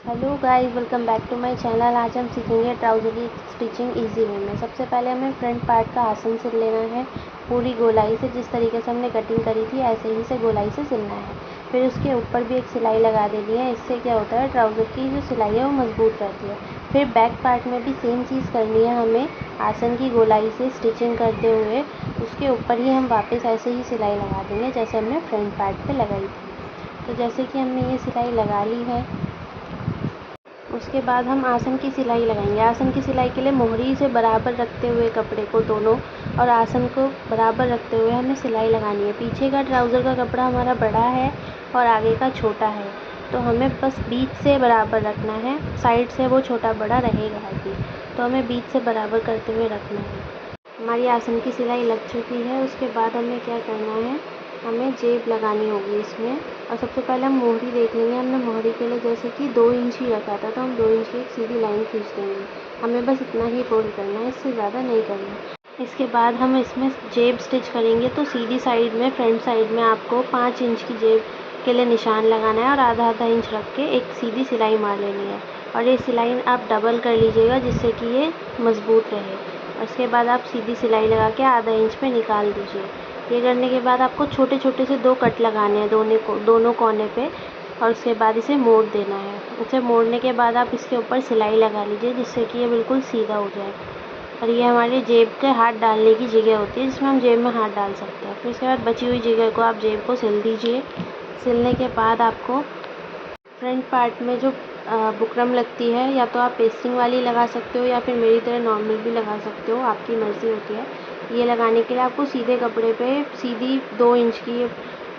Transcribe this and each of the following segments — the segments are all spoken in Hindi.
Hello guys, welcome back to my channel. आज हम सीखेंगे ट्राउज़र की स्टिचिंग इजी वे में। सबसे पहले हमें फ्रंट पार्ट का आसन सिल लेना है पूरी गोलाई से। जिस तरीके से हमने कटिंग करी थी ऐसे ही से गोलाई से सिलना है। फिर उसके ऊपर भी एक सिलाई लगा देनी है। इससे क्या होता है, ट्राउज़र की जो सिलाई है वो मजबूत रहती है। फिर बैक पार्ट में भी सेम चीज़ करनी है हमें। आसन की गोलाई से स्टिचिंग करते हुए उसके ऊपर ही हम वापस ऐसे ही सिलाई लगा देंगे जैसे हमने फ्रंट पार्ट पर लगाई थी। तो जैसे कि हमने ये सिलाई लगा ली है, उसके बाद हम आसन की सिलाई लगाएंगे। आसन की सिलाई के लिए मोहरी से बराबर रखते हुए कपड़े को दोनों और आसन को बराबर रखते हुए हमें सिलाई लगानी है। पीछे का ट्राउज़र का कपड़ा हमारा बड़ा है और आगे का छोटा है, तो हमें बस बीच से बराबर रखना है। साइड से वो छोटा बड़ा रहेगा ही, तो हमें बीच से बराबर करते हुए रखना है। हमारी आसन की सिलाई लग चुकी है। उसके बाद हमें क्या करना है, हमें जेब लगानी होगी इसमें। और सबसे पहले हम मोहरी देख लेंगे। हमने मोहरी के लिए जैसे कि 2 इंच ही रखा था, तो हम 2 इंच की एक सीधी लाइन खींच देंगे। हमें बस इतना ही फोल्ड करना है, इससे ज़्यादा नहीं करना। इसके बाद हम इसमें जेब स्टिच करेंगे, तो सीधी साइड में फ्रंट साइड में आपको 5 इंच की जेब के लिए निशान लगाना है और आधा आधा इंच रख के एक सीधी सिलाई मार लेनी है। और ये सिलाई आप डबल कर लीजिएगा जिससे कि ये मज़बूत रहे। उसके बाद आप सीधी सिलाई लगा के आधा इंच पे निकाल दीजिए। ये करने के बाद आपको छोटे छोटे से 2 कट लगाने हैं दोनों कोने पे, और उसके बाद इसे मोड़ देना है। इसे मोड़ने के बाद आप इसके ऊपर सिलाई लगा लीजिए जिससे कि ये बिल्कुल सीधा हो जाए। और ये हमारी जेब के हाथ डालने की जगह होती है जिसमें हम जेब में हाथ डाल सकते हैं। फिर उसके बाद बची हुई जगह को आप जेब को सिल दीजिए। सिलने के बाद आपको फ्रंट पार्ट में जो बुकरम लगती है, या तो आप पेस्टिंग वाली लगा सकते हो या फिर मेरी तरह नॉर्मल भी लगा सकते हो, आपकी मर्ज़ी होती है। ये लगाने के लिए आपको सीधे कपड़े पे सीधी 2 इंच की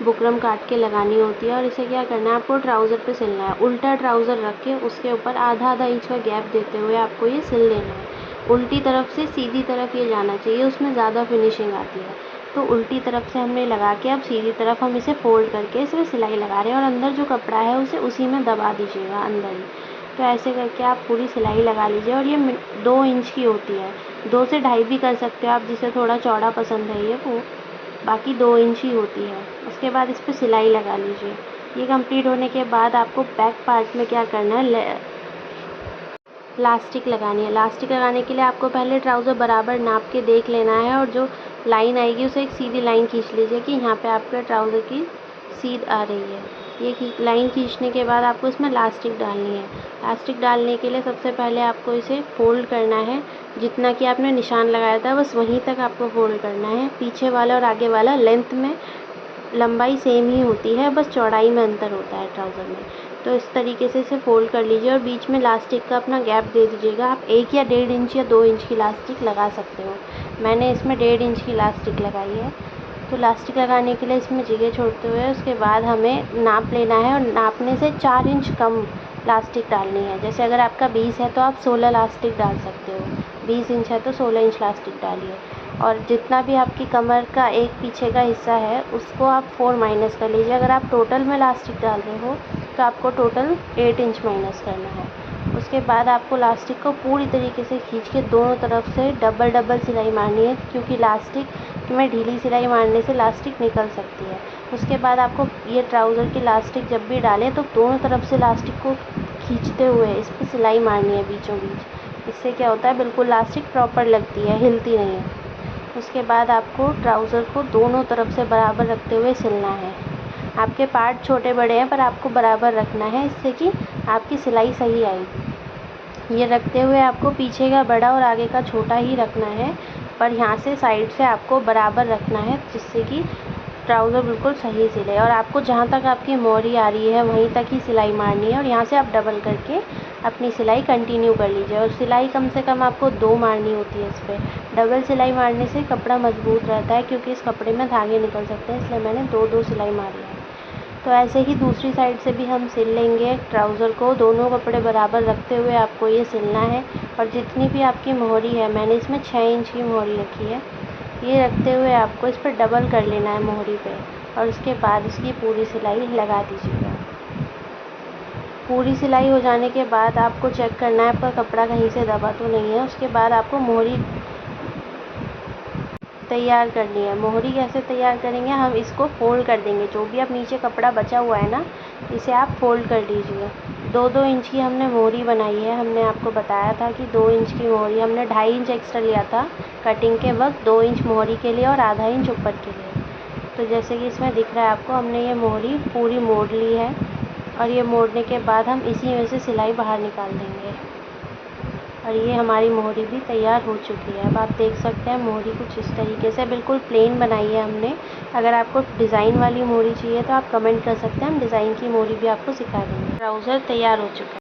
बुकरम काट के लगानी होती है। और इसे क्या करना है, आपको ट्राउज़र पे सिलना है। उल्टा ट्राउज़र रख के उसके ऊपर आधा आधा इंच का गैप देते हुए आपको ये सिल लेना है। उल्टी तरफ से सीधी तरफ ये जाना चाहिए, उसमें ज़्यादा फिनिशिंग आती है। तो उल्टी तरफ से हमने लगा के अब सीधी तरफ हम इसे फोल्ड करके इसमें सिलाई लगा रहे हैं, और अंदर जो कपड़ा है उसे उसी में दबा दीजिएगा अंदर ही। तो ऐसे करके आप पूरी सिलाई लगा लीजिए। और ये 2 इंच की होती है, 2 से 2.5 भी कर सकते हो आप, जिसे थोड़ा चौड़ा पसंद है ये वो। बाकी 2 इंच ही होती है। उसके बाद इस पर सिलाई लगा लीजिए। ये कंप्लीट होने के बाद आपको बैक पार्ट में क्या करना है, लास्टिक लगानी है। लास्टिक लगाने के लिए आपको पहले ट्राउज़र बराबर नाप के देख लेना है, और जो लाइन आएगी उसे एक सीधी लाइन खींच लीजिए कि यहाँ पे आपके ट्राउज़र की सीध आ रही है। ये लाइन खींचने के बाद आपको इसमें लास्टिक डालनी है। लास्टिक डालने के लिए सबसे पहले आपको इसे फोल्ड करना है। जितना कि आपने निशान लगाया था बस वहीं तक आपको फोल्ड करना है। पीछे वाला और आगे वाला लेंथ में लंबाई सेम ही होती है, बस चौड़ाई में अंतर होता है ट्राउज़र में। तो इस तरीके से इसे फ़ोल्ड कर लीजिए और बीच में लास्टिक का अपना गैप दे दीजिएगा। आप 1 या 1.5 इंच या 2 इंच की लास्टिक लगा सकते हो। मैंने इसमें 1.5 इंच की लास्टिक लगाई है। तो लास्टिक लगाने के लिए इसमें जगह छोड़ते हुए उसके बाद हमें नाप लेना है, और नापने से 4 इंच कम लास्टिक डालनी है। जैसे अगर आपका 20 है तो आप 16 लास्टिक डाल सकते हो, 20 इंच है तो 16 इंच लास्टिक डालिए। और जितना भी आपकी कमर का एक पीछे का हिस्सा है उसको आप 4 माइनस कर लीजिए। अगर आप टोटल में लास्टिक डाल रहे हो तो आपको टोटल 8 इंच माइनस करना है। उसके बाद आपको लास्टिक को पूरी तरीके से खींच के दोनों तरफ से डबल डबल सिलाई मारनी है, क्योंकि लास्टिक में ढीली सिलाई मारने से लास्टिक निकल सकती है। उसके बाद आपको ये ट्राउज़र की लास्टिक जब भी डालें तो दोनों तरफ से लास्टिक को खींचते हुए इस पर सिलाई मारनी है बीचों बीच। इससे क्या होता है, बिल्कुल लास्टिक प्रॉपर लगती है, हिलती नहीं है। उसके बाद आपको ट्राउज़र को दोनों तरफ से बराबर रखते हुए सिलना है। आपके पार्ट छोटे बड़े हैं पर आपको बराबर रखना है, इससे कि आपकी सिलाई सही आएगी। ये रखते हुए आपको पीछे का बड़ा और आगे का छोटा ही रखना है, पर यहाँ से साइड से आपको बराबर रखना है जिससे कि ट्राउज़र बिल्कुल सही सिले। और आपको जहाँ तक आपकी मोहरी आ रही है वहीं तक ही सिलाई मारनी है, और यहाँ से आप डबल करके अपनी सिलाई कंटिन्यू कर लीजिए। और सिलाई कम से कम आपको 2 मारनी होती है इस पर। डबल सिलाई मारने से कपड़ा मजबूत रहता है, क्योंकि इस कपड़े में धागे निकल सकते हैं, इसलिए मैंने 2 सिलाई मारी है। तो ऐसे ही दूसरी साइड से भी हम सिल लेंगे ट्राउज़र को। दोनों कपड़े बराबर रखते हुए आपको ये सिलना है। और जितनी भी आपकी मोहरी है, मैंने इसमें 6 इंच की मोहरी रखी है, ये रखते हुए आपको इस पर डबल कर लेना है मोहरी पे, और उसके बाद इसकी पूरी सिलाई लगा दीजिएगा। पूरी सिलाई हो जाने के बाद आपको चेक करना है आपका कपड़ा कहीं से दबा तो नहीं है। उसके बाद आपको मोहरी तैयार करनी है। मोहरी कैसे तैयार करेंगे, हम इसको फोल्ड कर देंगे। जो भी आप नीचे कपड़ा बचा हुआ है ना, इसे आप फोल्ड कर लीजिए। 2-2 इंच की हमने मोहरी बनाई है। हमने आपको बताया था कि 2 इंच की मोहरी, हमने 2.5 इंच एक्स्ट्रा लिया था कटिंग के वक्त, 2 इंच मोहरी के लिए और आधा इंच ऊपर के लिए। तो जैसे कि इसमें दिख रहा है आपको, हमने ये मोहरी पूरी मोड़ ली है और ये मोड़ने के बाद हम इसी में से सिलाई बाहर निकाल देंगे। और ये हमारी मोहरी भी तैयार हो चुकी है। अब आप देख सकते हैं मोहरी कुछ इस तरीके से बिल्कुल प्लेन बनाई है हमने। अगर आपको डिज़ाइन वाली मोहरी चाहिए तो आप कमेंट कर सकते हैं, हम डिज़ाइन की मोहरी भी आपको सिखा देंगे। ट्राउज़र तैयार हो चुका है।